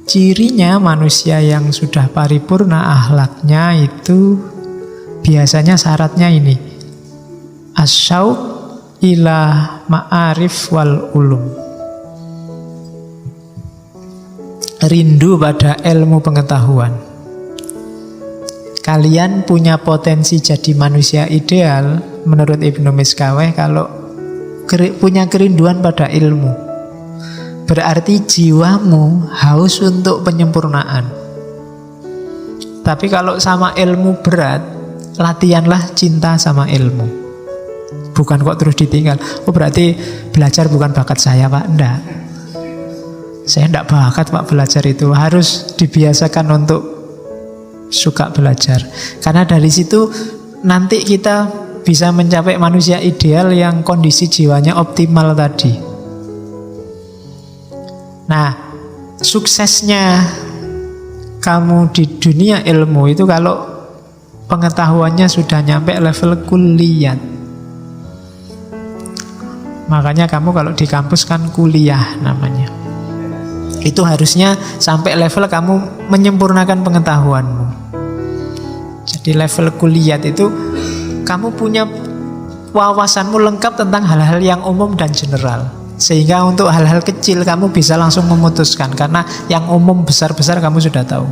Cirinya manusia yang sudah paripurna akhlaknya itu biasanya syaratnya ini. Asyauq ila ma'arif wal ulum. Rindu pada ilmu pengetahuan. Kalian punya potensi jadi manusia ideal menurut Ibnu Miskaweh kalau punya kerinduan pada ilmu. Berarti jiwamu haus untuk penyempurnaan. Tapi kalau sama ilmu berat, latihanlah cinta sama ilmu. Bukan kok terus ditinggal. Oh berarti belajar bukan bakat saya Pak. Enggak. Saya enggak bakat Pak belajar itu. Harus dibiasakan untuk suka belajar. Karena dari situ nanti kita bisa mencapai manusia ideal yang kondisi jiwanya optimal tadi. Nah, suksesnya kamu di dunia ilmu itu kalau pengetahuannya sudah nyampe level kuliah. Makanya kamu kalau di kampus kan kuliah namanya. Itu harusnya sampai level kamu menyempurnakan pengetahuanmu. Jadi level kuliah itu kamu punya wawasanmu lengkap tentang hal-hal yang umum dan general. Sehingga untuk hal-hal kecil kamu bisa langsung memutuskan. Karena yang umum besar-besar kamu sudah tahu.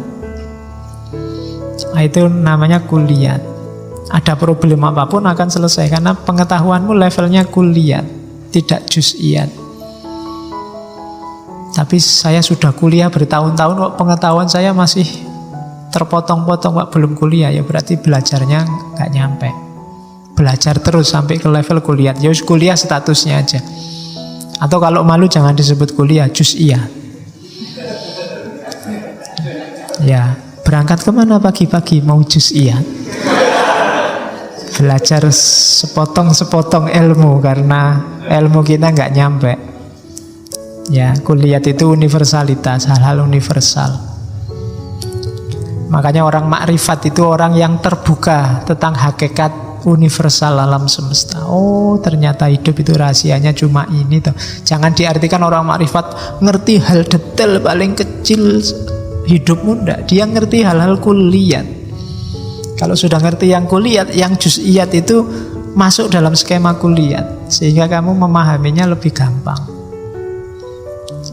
Nah, itu namanya kuliah. Ada problem apapun akan selesai karena pengetahuanmu levelnya kuliah, tidak juz'iyat. Tapi saya sudah kuliah bertahun-tahun kok pengetahuan saya masih terpotong-potong Pak, belum kuliah. Ya berarti belajarnya nggak nyampe. Belajar terus sampai ke level kuliah. Ya kuliah statusnya aja. Atau kalau malu jangan disebut kuliah, juz'iyah. Ya, berangkat kemana pagi-pagi mau juz'iyah? Belajar sepotong-sepotong ilmu karena ilmu kita nggak nyampe. Ya, kuliah itu universalitas, hal-hal universal. Makanya orang makrifat itu orang yang terbuka tentang hakikat universal alam semesta. Oh, ternyata hidup itu rahasianya cuma ini toh. Jangan diartikan orang makrifat ngerti hal detail paling kecil hidupmu, enggak. Dia ngerti hal-hal kuliah. Kalau sudah ngerti yang kuliah, yang juz'iyat itu masuk dalam skema kuliah, sehingga kamu memahaminya lebih gampang,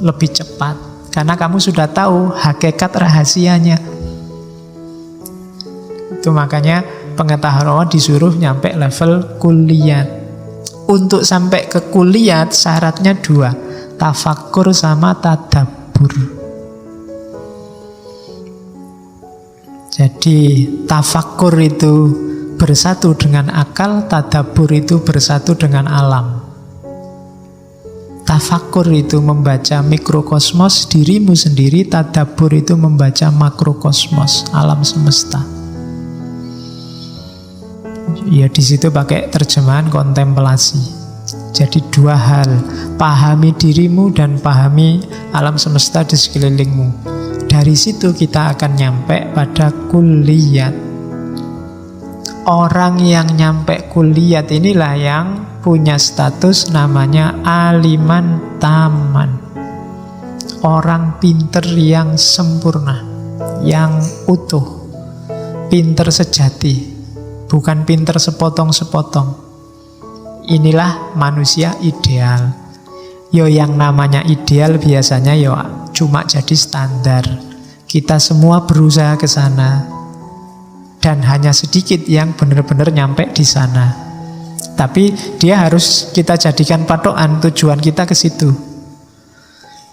lebih cepat, karena kamu sudah tahu hakikat rahasianya. Itu makanya pengetahuan disuruh nyampe level kuliah. Untuk sampai ke kuliah syaratnya dua, tafakkur sama tadabbur. Jadi tafakkur itu bersatu dengan akal, tadabbur itu bersatu dengan alam. Tafakkur itu membaca mikrokosmos dirimu sendiri, tadabbur itu membaca makrokosmos alam semesta. Ya di situ pakai terjemahan kontemplasi. Jadi dua hal, pahami dirimu dan pahami alam semesta di sekelilingmu. Dari situ kita akan nyampe pada kulliyat. Orang yang nyampe kulliyat inilah yang punya status namanya aliman taman. Orang pinter yang sempurna, yang utuh, pinter sejati, bukan pinter sepotong-sepotong. Inilah manusia ideal. Yo yang namanya ideal biasanya yo cuma jadi standar. Kita semua berusaha ke sana. Dan hanya sedikit yang benar-benar nyampe di sana. Tapi dia harus kita jadikan patokan, tujuan kita ke situ.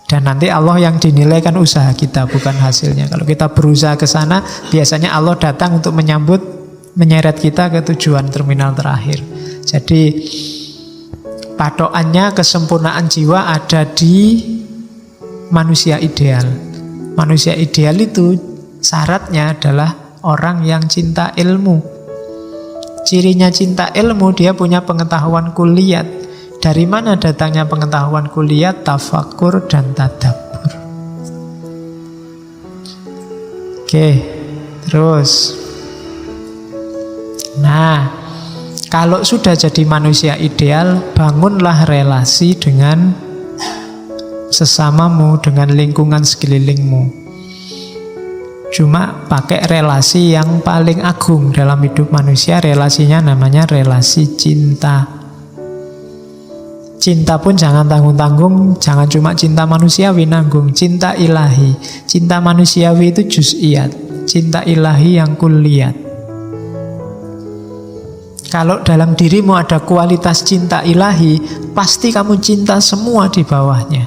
Dan nanti Allah yang dinilaikan usaha kita, bukan hasilnya. Kalau kita berusaha ke sana, biasanya Allah datang untuk menyambut, menyeret kita ke tujuan terminal terakhir. Jadi patokannya kesempurnaan jiwa ada di manusia ideal. Manusia ideal itu syaratnya adalah orang yang cinta ilmu. Cirinya cinta ilmu, dia punya pengetahuan kuliah. Dari mana datangnya pengetahuan kuliah? Tafakkur dan tadabbur. Oke, terus. Nah, kalau sudah jadi manusia ideal, bangunlah relasi dengan sesamamu, dengan lingkungan sekelilingmu. Cuma pakai relasi yang paling agung dalam hidup manusia, relasinya namanya relasi cinta. Cinta pun jangan tanggung-tanggung, jangan cuma cinta manusiawi nanggung, cinta ilahi. Cinta manusiawi itu juz'iyat, cinta ilahi yang kulliyat. Kalau dalam dirimu ada kualitas cinta ilahi, pasti kamu cinta semua di bawahnya.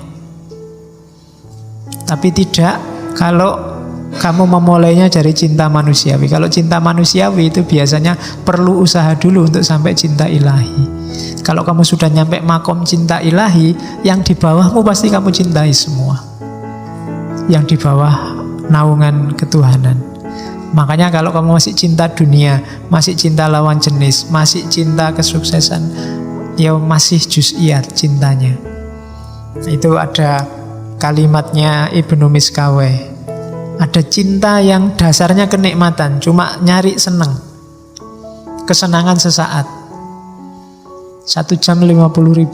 Tapi tidak kalau kamu memulainya dari cinta manusiawi. Kalau cinta manusiawi itu biasanya perlu usaha dulu untuk sampai cinta ilahi. Kalau kamu sudah nyampe makom cinta ilahi, yang di bawahmu pasti kamu cintai semua. Yang di bawah naungan ketuhanan. Makanya kalau kamu masih cinta dunia, masih cinta lawan jenis, masih cinta kesuksesan, ya masih juz'iyat cintanya. Itu ada kalimatnya Ibnu Miskaweh. Ada cinta yang dasarnya kenikmatan, cuma nyari seneng, kesenangan sesaat. 1 jam 50.000.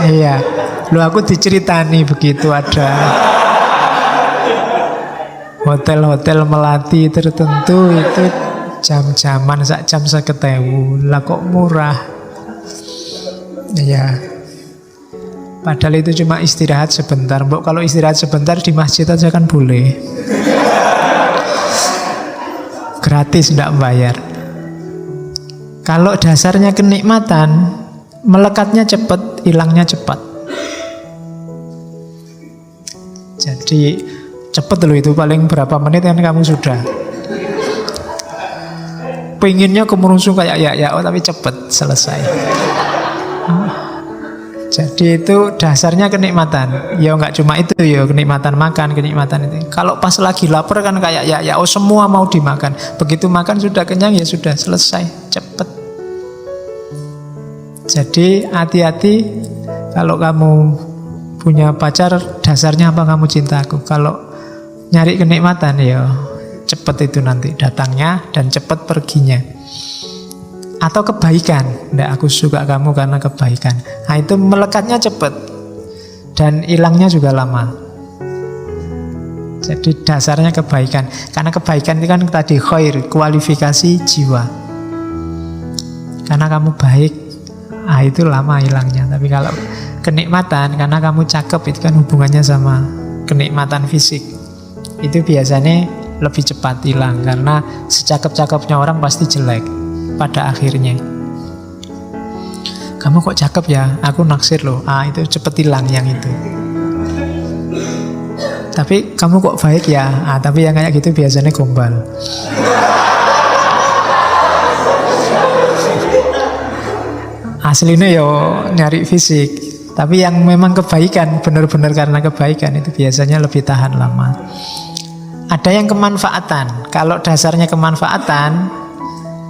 Iya, lu aku diceritani begitu, ada hotel-hotel melati tertentu itu jam-jaman sak jam 50.000. Lah kok murah? Ya, padahal itu cuma istirahat sebentar. Mbok kalau istirahat sebentar di masjid aja kan boleh. Gratis, tidak bayar. Kalau dasarnya kenikmatan, melekatnya cepat, hilangnya cepat. Jadi cepat loh itu, paling berapa menit kan kamu sudah. Pengennya kemerungsung kayak ya, tapi cepat selesai. Jadi itu dasarnya kenikmatan. Ya nggak cuma itu ya, kenikmatan makan, kenikmatan itu. Kalau pas lagi lapar kan kayak ya, semua mau dimakan. Begitu makan sudah kenyang ya sudah selesai, cepet. Jadi hati-hati kalau kamu punya pacar, dasarnya apa kamu cinta aku. Kalau nyari kenikmatan ya cepet itu nanti datangnya dan cepet perginya. Atau kebaikan, nggak, aku suka kamu karena kebaikan. Nah itu melekatnya cepat dan hilangnya juga lama. Jadi dasarnya kebaikan. Karena kebaikan itu kan tadi khair, kualifikasi jiwa. Karena kamu baik, itu lama hilangnya. Tapi kalau kenikmatan, karena kamu cakep, itu kan hubungannya sama kenikmatan fisik. Itu biasanya lebih cepat hilang. Karena secakep-cakepnya orang pasti jelek pada akhirnya. Kamu kok cakep ya, aku naksir loh. Itu cepet hilang yang itu. Tapi kamu kok baik ya, tapi yang kayak gitu biasanya gombal. Aslinya yo nyari fisik, tapi yang memang kebaikan, benar-benar karena kebaikan itu biasanya lebih tahan lama. Ada yang kemanfaatan. Kalau dasarnya kemanfaatan,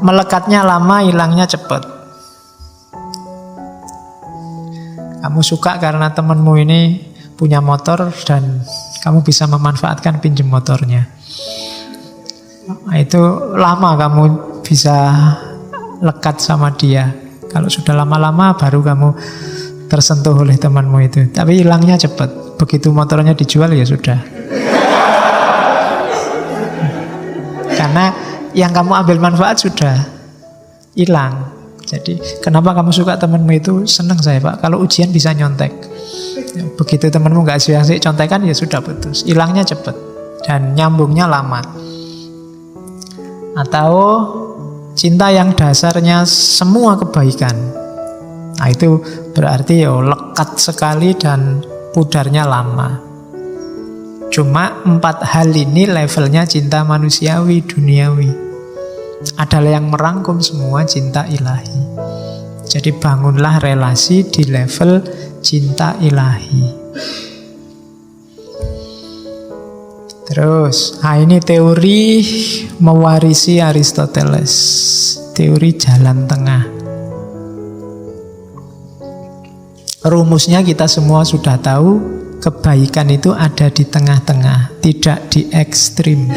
melekatnya lama, hilangnya cepat. Kamu suka karena temanmu ini punya motor dan kamu bisa memanfaatkan pinjam motornya. Itu lama kamu bisa lekat sama dia. Kalau sudah lama-lama baru kamu tersentuh oleh temanmu itu. Tapi hilangnya cepat. Begitu motornya dijual ya sudah. Karena yang kamu ambil manfaat sudah hilang. Jadi kenapa kamu suka temanmu itu? Senang saya Pak, kalau ujian bisa nyontek. Begitu temanmu gak asik contekan ya sudah putus. Hilangnya cepat dan nyambungnya lama. Atau cinta yang dasarnya semua kebaikan. Nah itu berarti ya lekat sekali dan pudarnya lama. Cuma 4 hal ini levelnya cinta manusiawi, duniawi. Adalah yang merangkum semua cinta ilahi. Jadi bangunlah relasi di level cinta ilahi. Terus, ini teori mewarisi Aristoteles. Teori jalan tengah. Rumusnya kita semua sudah tahu. Kebaikan itu ada di tengah-tengah, tidak di ekstrim.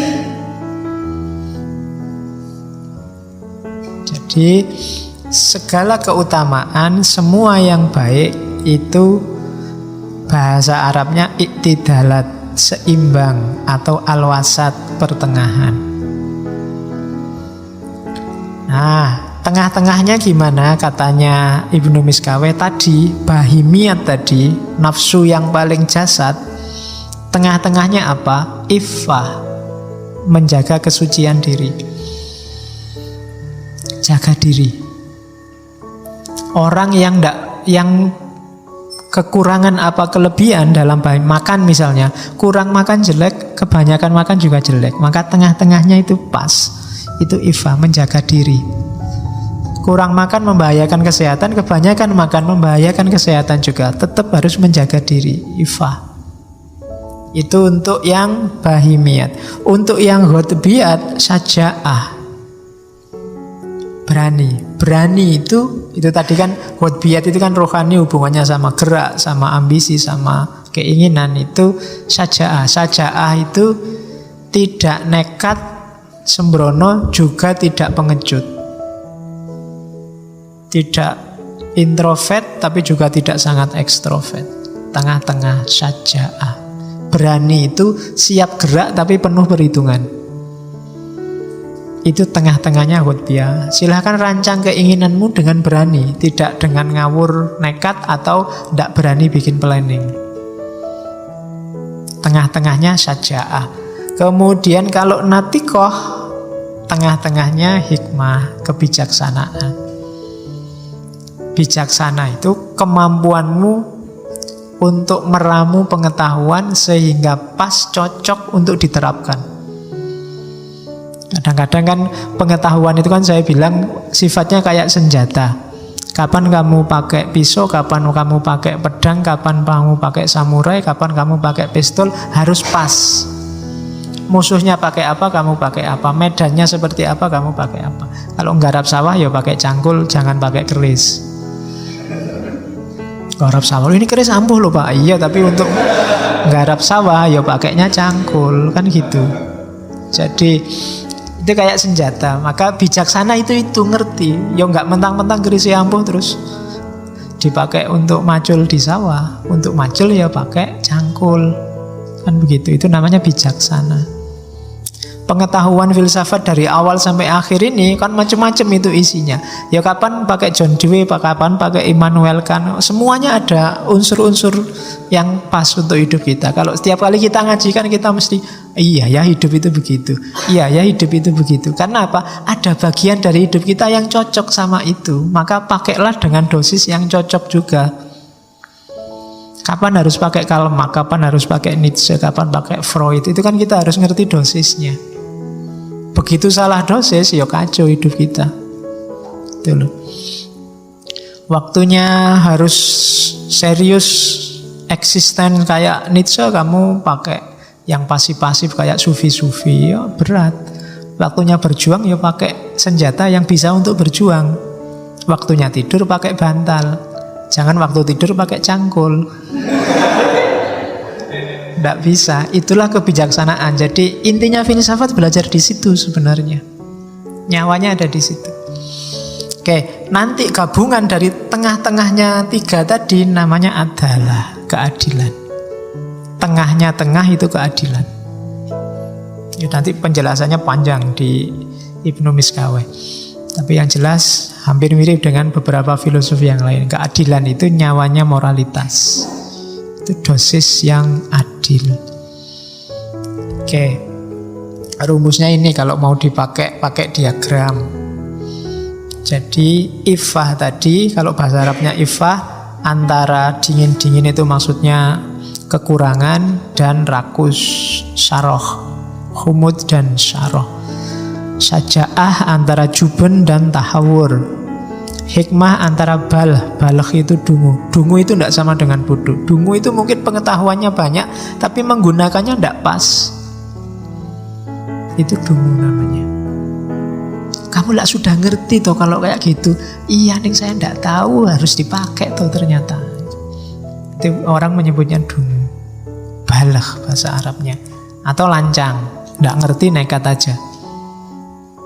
Jadi segala keutamaan, semua yang baik itu bahasa Arabnya iktidalat, seimbang atau al-wasat, pertengahan. Nah, tengah-tengahnya gimana katanya Ibnu Miskaweh tadi, bahimiyat tadi, nafsu yang paling jasad. Tengah-tengahnya apa? Iffah, menjaga kesucian diri. Jaga diri. Orang yang kekurangan apa kelebihan dalam makan misalnya, kurang makan jelek, kebanyakan makan juga jelek, maka tengah-tengahnya itu pas. Itu iffah, menjaga diri. Kurang makan membahayakan kesehatan, kebanyakan makan membahayakan kesehatan juga. Tetap harus menjaga diri, iffah. Itu untuk yang bahimiyat. Untuk yang ghotbiyat, syaja'ah, berani itu tadi kan ghotbiyat itu kan rohani, hubungannya sama gerak, sama ambisi, sama keinginan. Itu syaja'ah itu tidak nekat, sembrono, juga tidak pengecut. Tidak introvert tapi juga tidak sangat ekstrovert. Tengah-tengah, syaja'ah. Berani itu siap gerak tapi penuh perhitungan. Itu tengah-tengahnya ghotbiyah. Silahkan rancang keinginanmu dengan berani, tidak dengan ngawur, nekat, atau tidak berani bikin planning. Tengah-tengahnya syaja'ah. Kemudian kalau natikoh, tengah-tengahnya hikmah, kebijaksanaan. Bijaksana itu kemampuanmu untuk meramu pengetahuan sehingga pas, cocok untuk diterapkan. Kadang-kadang kan pengetahuan itu kan saya bilang sifatnya kayak senjata. Kapan kamu pakai pisau, kapan kamu pakai pedang, kapan kamu pakai samurai, kapan kamu pakai pistol, harus pas. Musuhnya pakai apa, kamu pakai apa. Medannya seperti apa, kamu pakai apa. Kalau nggarap sawah ya pakai cangkul, jangan pakai keris. Nggarap sawah, ini keris ampuh loh Pak. Iya, tapi untuk nggarap sawah ya pakainya cangkul, kan gitu. Jadi itu kayak senjata. Maka bijaksana itu ngerti. Ya nggak mentang-mentang keris ampuh terus dipakai untuk macul di sawah. Untuk macul ya pakai cangkul, kan begitu. Itu namanya bijaksana. Pengetahuan filsafat dari awal sampai akhir ini kan macam-macam itu isinya. Ya kapan pakai John Dewey, kapan pakai Immanuel Kant, semuanya ada unsur-unsur yang pas untuk hidup kita. Kalau setiap kali kita ngaji kan kita mesti iya ya hidup itu begitu, iya ya hidup itu begitu. Karena apa? Ada bagian dari hidup kita yang cocok sama itu. Maka pakailah dengan dosis yang cocok juga. Kapan harus pakai Karl Marx, kapan harus pakai Nietzsche, kapan pakai Freud, itu kan kita harus ngerti dosisnya. Begitu salah dosis, ya kacau hidup kita. Itu loh. Waktunya harus serius, eksisten kayak Nietzsche, kamu pakai yang pasif-pasif kayak sufi-sufi, ya berat. Waktunya berjuang, ya pakai senjata yang bisa untuk berjuang. Waktunya tidur pakai bantal. Jangan waktu tidur pakai cangkul. Tidak bisa. Itulah kebijaksanaan. Jadi intinya filsafat belajar di situ sebenarnya. Nyawanya ada di situ. Oke, nanti gabungan dari tengah-tengahnya tiga tadi namanya adalah keadilan. Tengahnya tengah itu keadilan. Ya, nanti penjelasannya panjang di Ibnu Miskaweh. Tapi yang jelas hampir mirip dengan beberapa filosofi yang lain. Keadilan itu nyawanya moralitas. Itu dosis yang adil. Oke. Rumusnya ini kalau mau dipakai, pakai diagram. Jadi iffah tadi, kalau bahasa Arabnya iffah, antara dingin-dingin itu maksudnya kekurangan dan rakus, syarah, humud dan syarah. Syaja'ah antara juben dan tahawur. Hikmah antara balagh itu dungu. Dungu itu tidak sama dengan bodoh. Dungu itu mungkin pengetahuannya banyak, tapi menggunakannya tidak pas. Itu dungu namanya. Kamu lah sudah ngerti toh kalau kayak gitu. Iya nih saya tidak tahu harus dipakai toh ternyata. Itu orang menyebutnya dungu. Balagh bahasa Arabnya. Atau lancang, tidak ngerti nekat aja.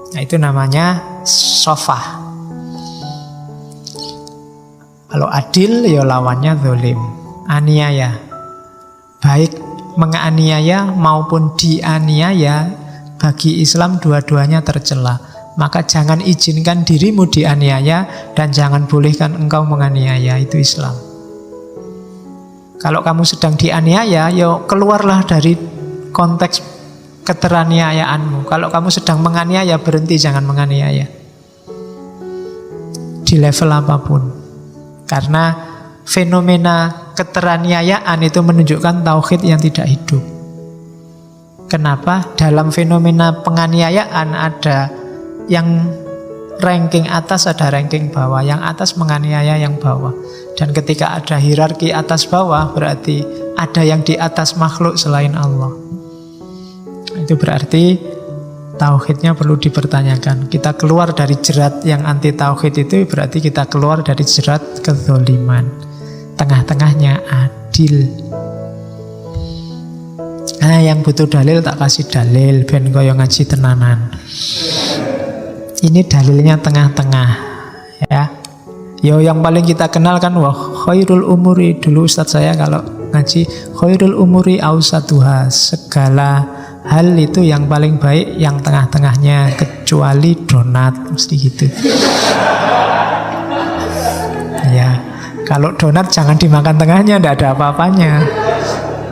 Nah itu namanya sofah. Kalau adil ya lawannya zalim, aniaya. Baik menganiaya maupun dianiaya, bagi Islam dua-duanya tercela. Maka jangan izinkan dirimu dianiaya dan jangan bolehkan engkau menganiaya. Itu Islam. Kalau kamu sedang dianiaya, ya keluarlah dari konteks keteraniayaanmu. Kalau kamu sedang menganiaya, berhenti, jangan menganiaya. Di level apapun. Karena fenomena keteraniayaan itu menunjukkan tauhid yang tidak hidup. Kenapa? Dalam fenomena penganiayaan ada yang ranking atas, ada ranking bawah. Yang atas menganiaya yang bawah. Dan ketika ada hierarki atas bawah, berarti ada yang di atas makhluk selain Allah. Itu berarti tauhidnya perlu dipertanyakan. Kita keluar dari jerat yang anti tauhid itu berarti kita keluar dari jerat kezaliman. Tengah-tengahnya adil. Nah, yang butuh dalil tak kasih dalil, ben koyo ngaji tenanan. Ini dalilnya tengah-tengah, ya. Yo yang paling kita kenal kan wah khairul umuri, dulu ustadz saya kalau ngaji khairul umuri ausatuha, segala hal itu yang paling baik yang tengah-tengahnya, kecuali donat, mesti gitu. Ya, kalau donat jangan dimakan tengahnya, tidak ada apa-apanya,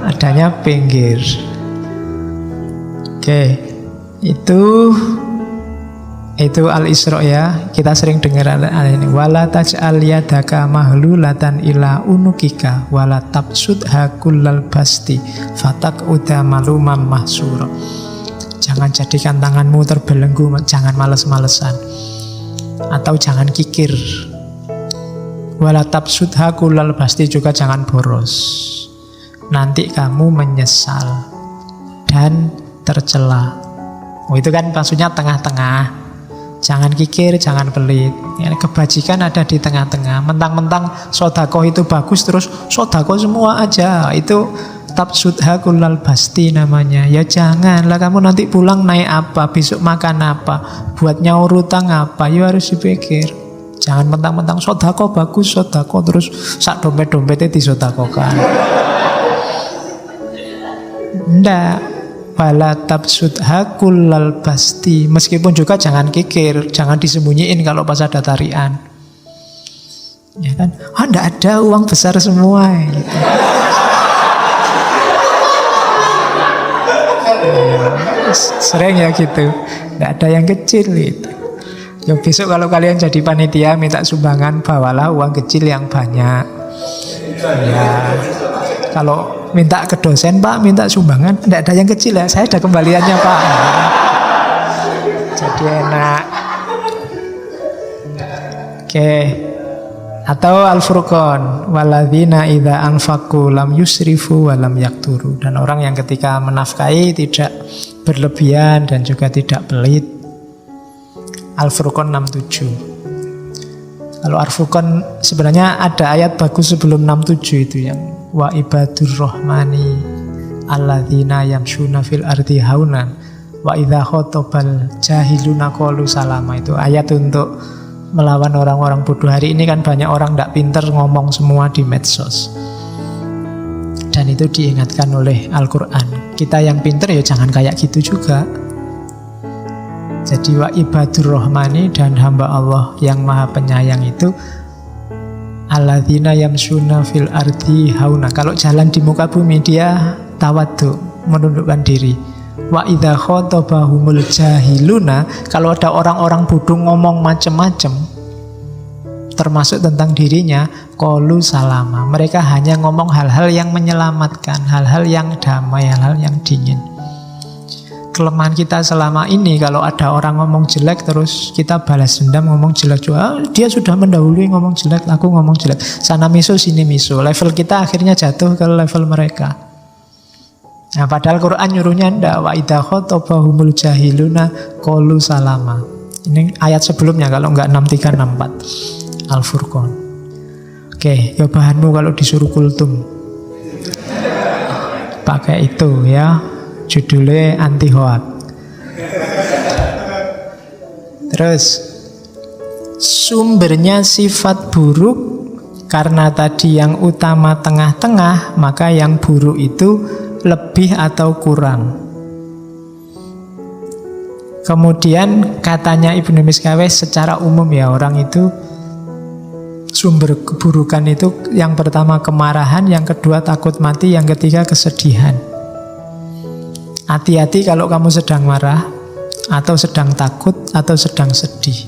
adanya pinggir. Oke, itu Al-Isra ya. Kita sering dengar ini, wala taj'al yadaka mahlulatan ila unukika wala tabsudha kullal basti fataq'uda malumam mahsura. Jangan jadikan tanganmu terbelenggu, jangan males-malesan, atau jangan kikir. Wala tabsudha kullal basti, juga jangan boros. Nanti kamu menyesal dan tercela. Oh, itu kan maksudnya tengah-tengah. Jangan kikir, jangan pelit. Ya, kebajikan ada di tengah-tengah. Mentang-mentang sodakoh itu bagus, terus sodakoh semua aja. Itu tabsudha kullal basti namanya. Ya janganlah, kamu nanti pulang naik apa, besok makan apa, buat nyaur utang apa, ya harus dipikir. Jangan mentang-mentang sodakoh bagus, sodakoh terus sak dompet-dompetnya disodakohkan. Ndak. Bala tabsudha kullal basti. Meskipun juga jangan kikir, jangan disembunyiin kalau pas ada tarian. Ya kan? Oh, enggak ada uang besar semua gitu. Sering ya gitu. Enggak ada yang kecil gitu. Ya besok kalau kalian jadi panitia minta sumbangan, bawalah uang kecil yang banyak. Ya. Kalau minta ke dosen, Pak, minta sumbangan, tidak ada yang kecil ya, saya ada kembaliannya, Pak. Jadi enak. Oke. Atau Al-Furqan, waladzina idza anfaqu lam yusrifu wa lam yakturu. Dan orang yang ketika menafkahi tidak berlebihan dan juga tidak pelit. Al-Furqan 67. Kalau Al-Furqan sebenarnya ada ayat bagus sebelum 67 itu yang wa ibadur rahmani alladzina yamshuna fil ardi haunan wa idza khatabal jahiluna qalu salama. Itu ayat untuk melawan orang-orang bodoh. Hari ini kan banyak orang tidak pinter ngomong semua di medsos, dan itu diingatkan oleh Al-Quran. Kita yang pinter ya jangan kayak gitu juga. Jadi wa ibadur rahmani, dan hamba Allah yang maha penyayang itu alladzina yamshuna fil ardi hauna. Kalau jalan di muka bumi dia tawadhu, menundukkan diri. Wa idza khatabahumul jahiluna, kalau ada orang-orang bodoh ngomong macam-macam termasuk tentang dirinya, qalu salama. Mereka hanya ngomong hal-hal yang menyelamatkan, hal-hal yang damai, hal-hal yang dingin. Kelemahan kita selama ini, kalau ada orang ngomong jelek terus kita balas dendam ngomong jelek juga. Dia sudah mendahului ngomong jelek, aku ngomong jelek. Sana miso sini miso. Level kita akhirnya jatuh ke level mereka. Nah, padahal Quran nyuruhnya ndak, wa idza khatabahumul jahiluna qalu salama. Ini ayat sebelumnya kalau enggak 6364 Al-Furqan. Oke, ya bahanmu kalau disuruh kultum pakai itu ya. Judulnya anti hoak. Terus sumbernya sifat buruk Karena tadi yang utama tengah-tengah, maka yang buruk itu lebih atau kurang. Kemudian katanya Ibnu Miskaweh secara umum ya, orang itu sumber keburukan itu yang pertama kemarahan, yang kedua takut mati, yang ketiga kesedihan. Hati-hati kalau kamu sedang marah, atau sedang takut, atau sedang sedih.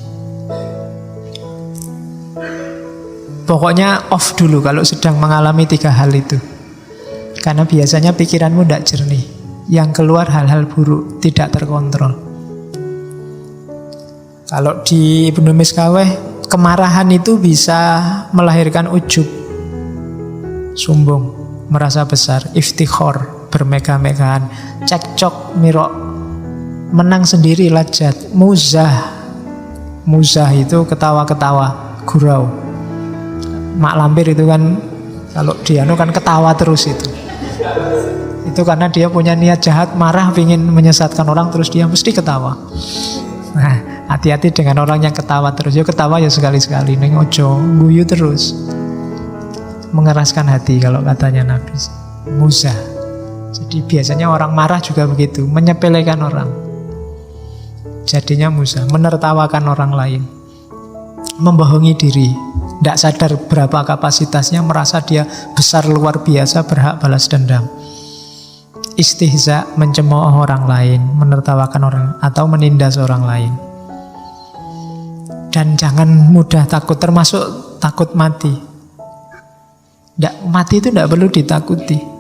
Pokoknya off dulu kalau sedang mengalami tiga hal itu. Karena biasanya pikiranmu tidak jernih. Yang keluar hal-hal buruk, tidak terkontrol. Kalau di Ibnu Miskaweh, kemarahan itu bisa melahirkan ujub, sombong, merasa besar, iftikhor, bermegah-megahan, cekcok, mirok, menang sendiri, lajat, muzah. Muzah itu ketawa-ketawa, gurau. Mak lampir itu kan, kalau dia kan ketawa terus itu. Itu karena dia punya niat jahat, marah, ingin menyesatkan orang, terus dia mesti ketawa. Nah, hati-hati dengan orang yang ketawa terus. Ya ketawa ya sekali-sekali, neng ojo guyu terus. Mengeraskan hati kalau katanya Nabi. Muzah. Jadi biasanya orang marah juga begitu, menyepelekan orang. Jadinya muzah, menertawakan orang lain, membohongi diri, tidak sadar berapa kapasitasnya, merasa dia besar luar biasa, berhak balas dendam. Istihza, mencemooh orang lain, menertawakan orang, atau menindas orang lain. Dan jangan mudah takut, termasuk takut mati. Mati itu tidak perlu ditakuti.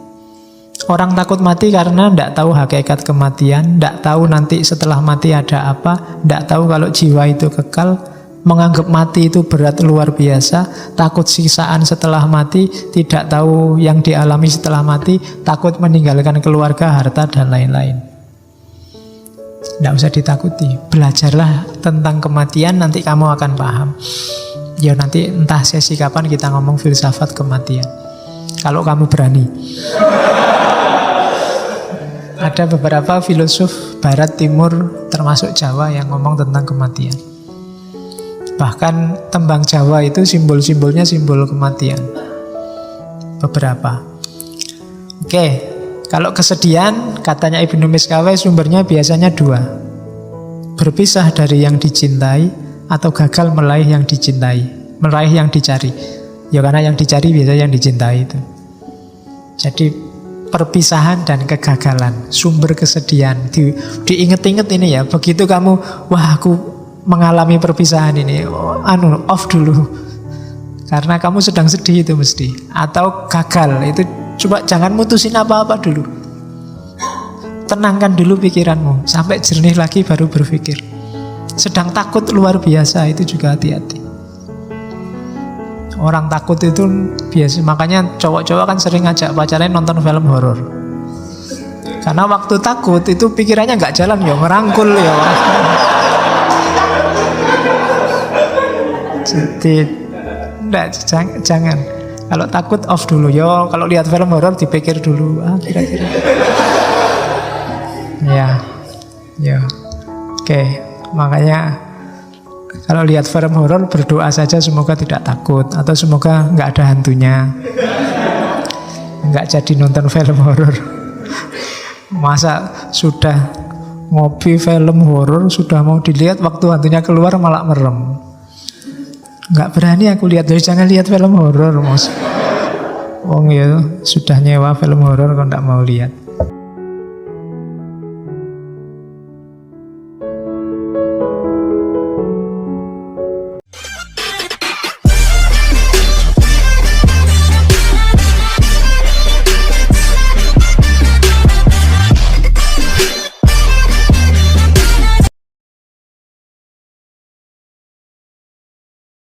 Orang takut mati karena tidak tahu hakikat kematian, tidak tahu nanti setelah mati ada apa, tidak tahu kalau jiwa itu kekal, menganggap mati itu berat luar biasa, takut siksaan setelah mati, tidak tahu yang dialami setelah mati, takut meninggalkan keluarga, harta, dan lain-lain. Tidak usah ditakuti, belajarlah tentang kematian, nanti kamu akan paham. Ya nanti entah sesi kapan kita ngomong filsafat kematian, kalau kamu berani. Ada beberapa filosof barat timur termasuk Jawa yang ngomong tentang kematian. Bahkan tembang Jawa itu simbol-simbolnya simbol kematian. Beberapa. Oke, kalau kesedihan katanya Ibnu Miskaweh sumbernya biasanya dua. Berpisah dari yang dicintai atau gagal meraih yang dicintai, meraih yang dicari. Ya karena yang dicari biasanya yang dicintai itu. Jadi perpisahan dan kegagalan, sumber kesedihan. Diinget-inget ini ya, begitu kamu, wah aku mengalami perpisahan ini, off dulu, karena kamu sedang sedih itu mesti, atau gagal itu, coba jangan mutusin apa-apa dulu, tenangkan dulu pikiranmu sampai jernih lagi baru berpikir. Sedang takut luar biasa itu juga hati-hati. Orang takut itu biasa, makanya cowok-cowok kan sering ngajak pacarnya nonton film horor, karena waktu takut itu pikirannya nggak jalan ya, ngerangkul ya. Jadi jangan. Kalau takut off dulu. Yo, kalau lihat film horor dipikir dulu. Kira-kira. Ya. Oke. Makanya kalau lihat film horor berdoa saja semoga tidak takut, atau semoga nggak ada hantunya. Nggak jadi nonton film horor. Masa sudah ngopi film horor, sudah mau dilihat, waktu hantunya keluar malah merem. Nggak berani aku lihat, jadi jangan lihat film horor, Mas. Oh ya, sudah nyewa film horor kok nggak mau lihat.